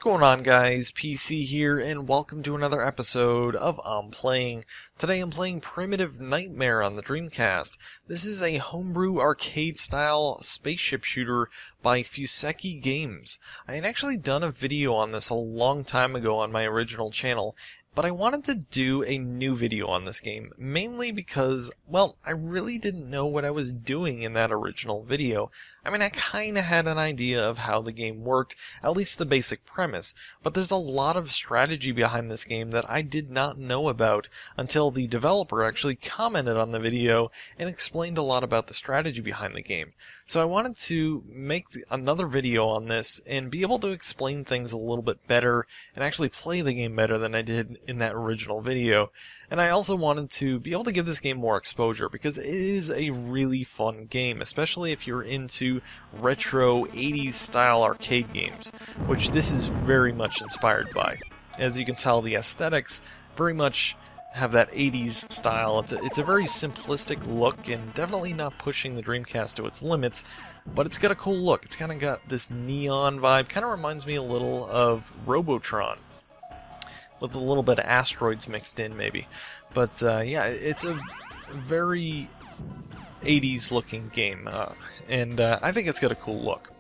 going on, guys? PC here, and welcome to another episode of I'm Playing. Today I'm playing Primitive Nightmare on the Dreamcast. This is a homebrew arcade-style spaceship shooter by Fuseki Games. I had actually done a video on this a long time ago on my original channel, but I wanted to do a new video on this game, mainly because, well, I really didn't know what I was doing in that original video. I mean, I kinda had an idea of how the game worked, at least the basic premise, but there's a lot of strategy behind this game that I did not know about until the developer actually commented on the video and explained a lot about the strategy behind the game. So I wanted to make another video on this and be able to explain things a little bit better and actually play the game better than I did in that original video. And I also wanted to be able to give this game more exposure because it is a really fun game, especially if you're into retro 80s style arcade games, which this is very much inspired by. As you can tell, the aesthetics very much have that 80s style. It's a very simplistic look and definitely not pushing the Dreamcast to its limits, but it's got a cool look. It's kind of got this neon vibe, kind of reminds me a little of Robotron, with a little bit of asteroids mixed in, maybe. But yeah, it's a very 80s looking game, and I think it's got a cool look.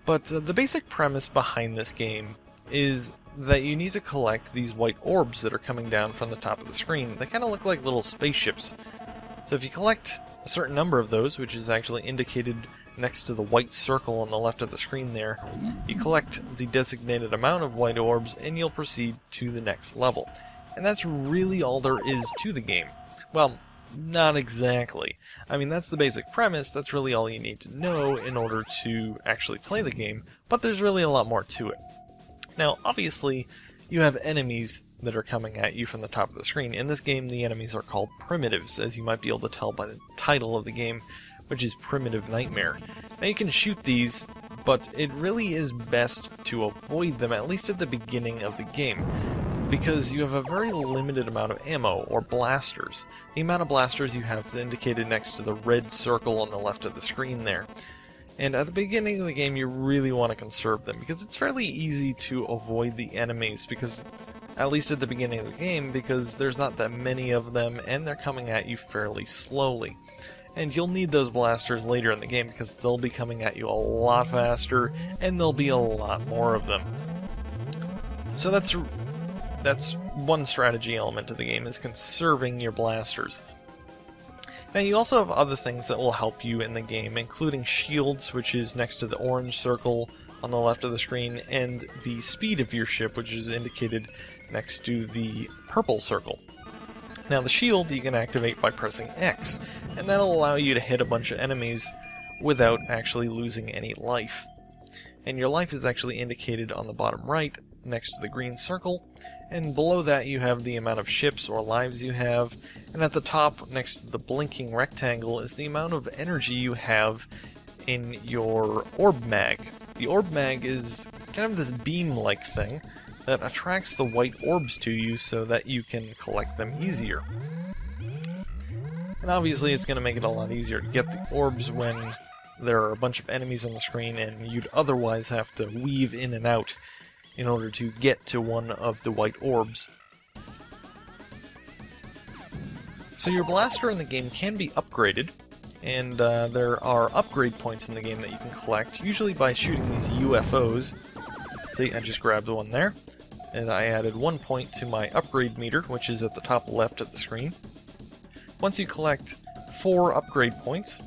But the basic premise behind this game is that you need to collect these white orbs that are coming down from the top of the screen. They kind of look like little spaceships. So if you collect a certain number of those, which is actually indicated next to the white circle on the left of the screen there, you collect the designated amount of white orbs and you'll proceed to the next level. And that's really all there is to the game. Well, not exactly. I mean, that's the basic premise, that's really all you need to know in order to actually play the game, but there's really a lot more to it. Now, obviously, you have enemies that are coming at you from the top of the screen. In this game, the enemies are called primitives, as you might be able to tell by the title of the game, which is Primitive Nightmare. Now, you can shoot these, but it really is best to avoid them, at least at the beginning of the game, because you have a very limited amount of ammo, or blasters. The amount of blasters you have is indicated next to the red circle on the left of the screen there. And at the beginning of the game, you really want to conserve them, because it's fairly easy to avoid the enemies, because, at least at the beginning of the game, because there's not that many of them, and they're coming at you fairly slowly. And you'll need those blasters later in the game, because they'll be coming at you a lot faster, and there'll be a lot more of them. So that's one strategy element of the game, is conserving your blasters. Now, you also have other things that will help you in the game, including shields, which is next to the orange circle on the left of the screen, and the speed of your ship, which is indicated next to the purple circle. Now, the shield you can activate by pressing X, and that'll allow you to hit a bunch of enemies without actually losing any life. And your life is actually indicated on the bottom right, next to the green circle, and below that you have the amount of ships or lives you have, and at the top next to the blinking rectangle is the amount of energy you have in your orb mag. The orb mag is kind of this beam-like thing that attracts the white orbs to you so that you can collect them easier. And obviously it's going to make it a lot easier to get the orbs when there are a bunch of enemies on the screen and you'd otherwise have to weave in and out in order to get to one of the white orbs. So your blaster in the game can be upgraded, and there are upgrade points in the game that you can collect, usually by shooting these UFOs. See, I just grabbed one there, and I added 1 point to my upgrade meter, which is at the top left of the screen. Once you collect 4 upgrade points,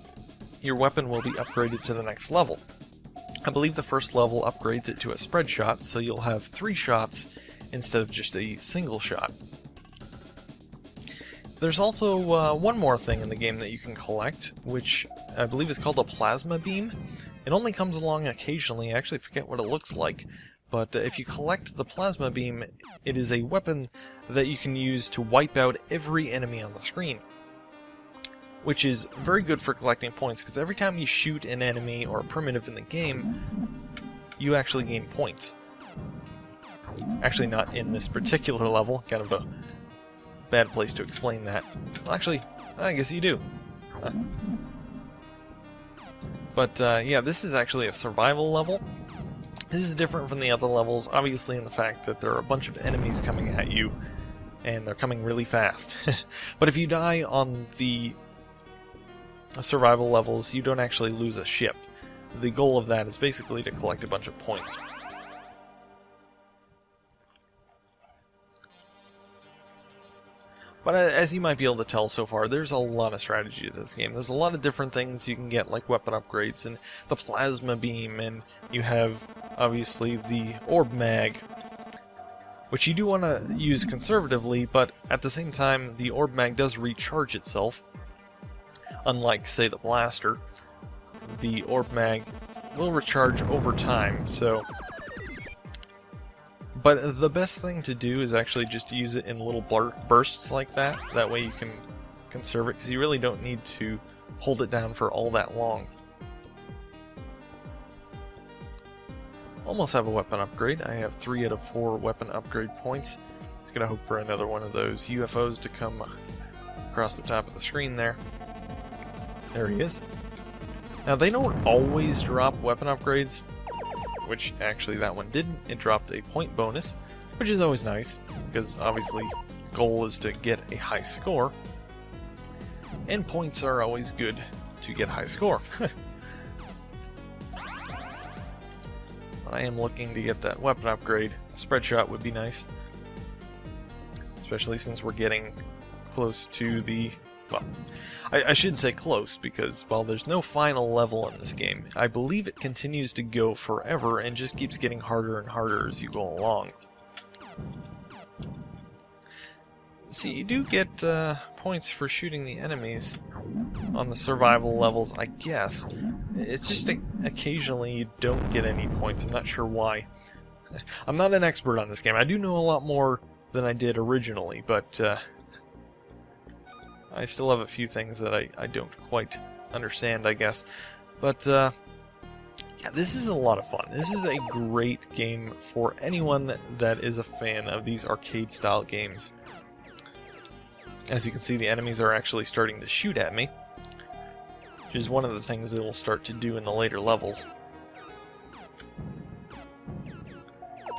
your weapon will be upgraded to the next level. I believe the first level upgrades it to a spread shot, so you'll have 3 shots instead of just a single shot. There's also one more thing in the game that you can collect, which I believe is called a plasma beam. It only comes along occasionally, I actually forget what it looks like, but if you collect the plasma beam, it is a weapon that you can use to wipe out every enemy on the screen, which is very good for collecting points, because every time you shoot an enemy or a primitive in the game, you actually gain points. Actually, not in this particular level, kind of a bad place to explain that. Well, actually, I guess you do. But yeah, this is actually a survival level, This is different from the other levels, obviously in the fact that there are a bunch of enemies coming at you, and they're coming really fast. But if you die on the survival levels, you don't actually lose a ship. The goal of that is basically to collect a bunch of points. But as you might be able to tell so far, there's a lot of strategy to this game. There's a lot of different things you can get, like weapon upgrades and the plasma beam, and you have, obviously, the orb mag, which you do want to use conservatively, but at the same time, the orb mag does recharge itself. Unlike, say, the blaster, the orb mag will recharge over time, so... But the best thing to do is actually just use it in little bursts like that. That way you can conserve it, because you really don't need to hold it down for all that long. Almost have a weapon upgrade. I have 3 out of 4 weapon upgrade points. Just gonna hope for another one of those UFOs to come across the top of the screen there. There he is. Now they don't always drop weapon upgrades, which actually that one didn't. It dropped a point bonus, which is always nice, because obviously goal is to get a high score, and points are always good to get a high score. I am looking to get that weapon upgrade. A spread shot would be nice, especially since we're getting close to the... well, I shouldn't say close, because while there's no final level in this game, I believe it continues to go forever and just keeps getting harder and harder as you go along. See, you do get points for shooting the enemies on the survival levels, I guess. It's just occasionally you don't get any points. I'm not sure why. I'm not an expert on this game. I do know a lot more than I did originally, but I still have a few things that I don't quite understand, I guess. But, yeah, this is a lot of fun. This is a great game for anyone that is a fan of these arcade-style games. As you can see, the enemies are actually starting to shoot at me, which is one of the things they will start to do in the later levels.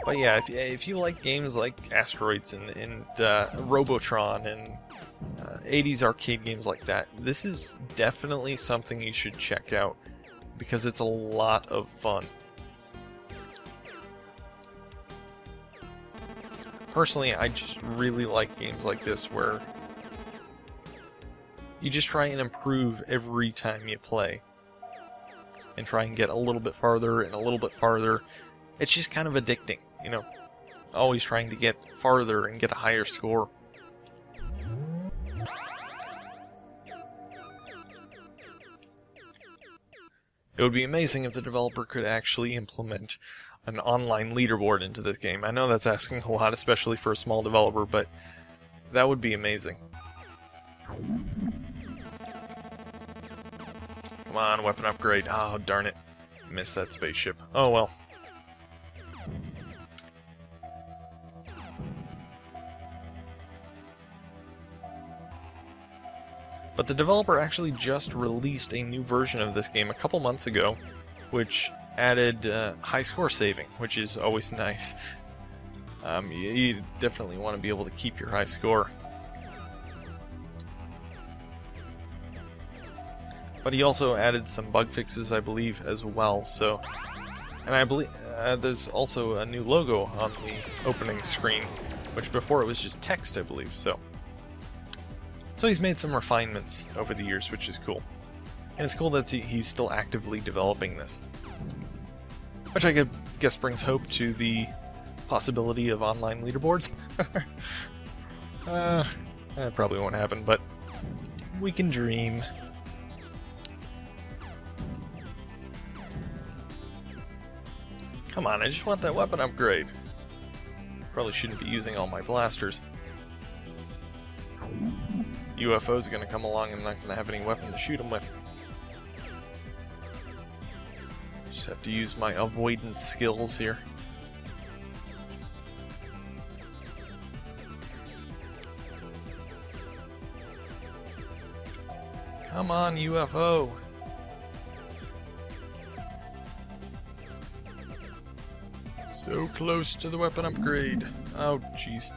But yeah, if you like games like Asteroids and Robotron and 80s arcade games like that, this is definitely something you should check out, because it's a lot of fun. Personally, I just really like games like this where you just try and improve every time you play, and try and get a little bit farther and a little bit farther. It's just kind of addicting, you know, always trying to get farther and get a higher score. It would be amazing if the developer could actually implement an online leaderboard into this game. I know that's asking a lot, especially for a small developer, but that would be amazing. Come on, weapon upgrade. Oh, darn it. Missed that spaceship. Oh well. But the developer actually just released a new version of this game a couple months ago, which added high score saving, which is always nice. You definitely want to be able to keep your high score. But he also added some bug fixes, I believe, as well. So, and I believe there's also a new logo on the opening screen, which before it was just text, I believe. So he's made some refinements over the years, which is cool. And it's cool that he's still actively developing this. Which I guess brings hope to the possibility of online leaderboards. That probably won't happen, but we can dream. Come on, I just want that weapon upgrade. Probably shouldn't be using all my blasters. UFOs are going to come along and I'm not going to have any weapon to shoot them with. Just have to use my avoidance skills here. Come on, UFO! So close to the weapon upgrade. Oh, jeez.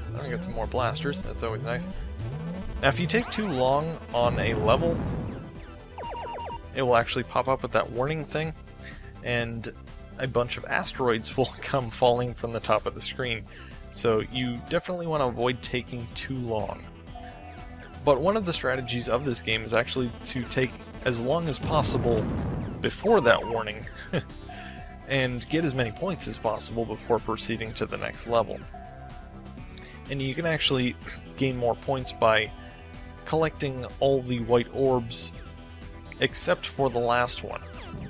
I'm gonna get some more blasters. That's always nice. Now, if you take too long on a level, it will actually pop up with that warning thing, and a bunch of asteroids will come falling from the top of the screen. So you definitely want to avoid taking too long. But one of the strategies of this game is actually to take as long as possible before that warning and get as many points as possible before proceeding to the next level. And you can actually gain more points by collecting all the white orbs except for the last one,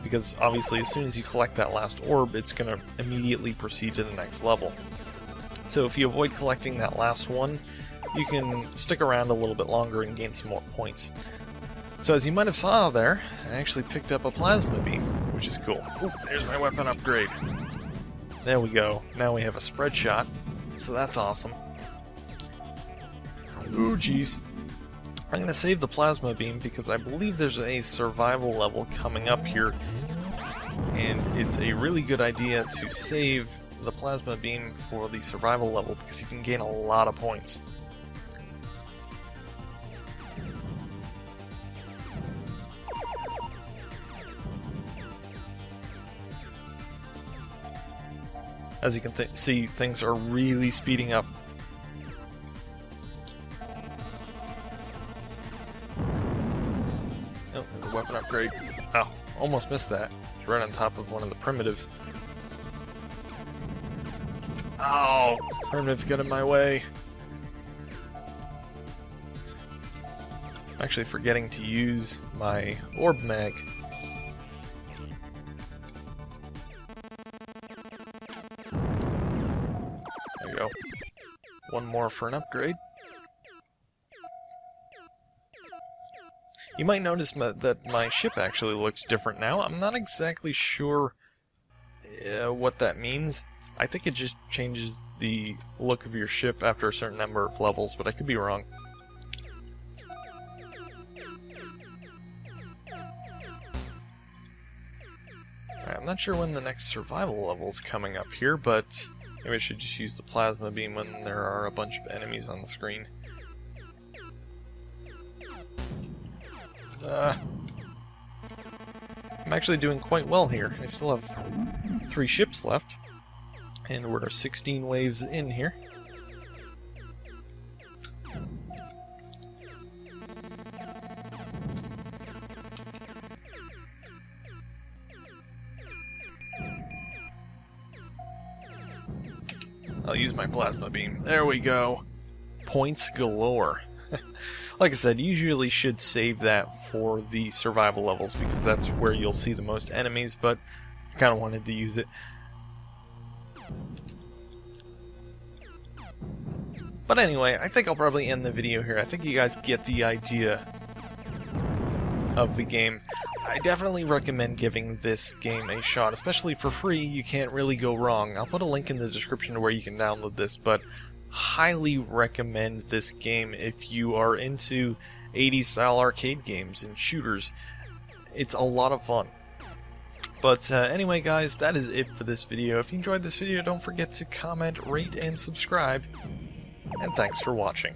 because obviously as soon as you collect that last orb, it's going to immediately proceed to the next level. So if you avoid collecting that last one, you can stick around a little bit longer and gain some more points. So as you might have saw there, I actually picked up a plasma beam, which is cool. Ooh, there's my weapon upgrade. There we go. Now we have a spread shot, so that's awesome. Ooh, jeez. I'm going to save the plasma beam because I believe there's a survival level coming up here, and it's a really good idea to save the plasma beam for the survival level because you can gain a lot of points. As you can see, things are really speeding up. Oh, there's a weapon upgrade. Oh, almost missed that. It's right on top of one of the primitives. Oh, primitive got in my way. I'm actually forgetting to use my orb mag. There you go. One more for an upgrade. You might notice that my ship actually looks different now. I'm not exactly sure what that means. I think it just changes the look of your ship after a certain number of levels, but I could be wrong. I'm not sure when the next survival level is coming up here, but maybe I should just use the plasma beam when there are a bunch of enemies on the screen. I'm actually doing quite well here. I still have 3 ships left, and we're 16 waves in here. I'll use my plasma beam. There we go. Points galore. Like I said, you usually should save that for the survival levels because that's where you'll see the most enemies, but I kind of wanted to use it. But anyway, I think I'll probably end the video here. I think you guys get the idea of the game. I definitely recommend giving this game a shot, especially for free. You can't really go wrong. I'll put a link in the description to where you can download this, but highly recommend this game if you are into 80s style arcade games and shooters. It's a lot of fun. But anyway guys, that is it for this video. If you enjoyed this video, don't forget to comment, rate, and subscribe. And thanks for watching.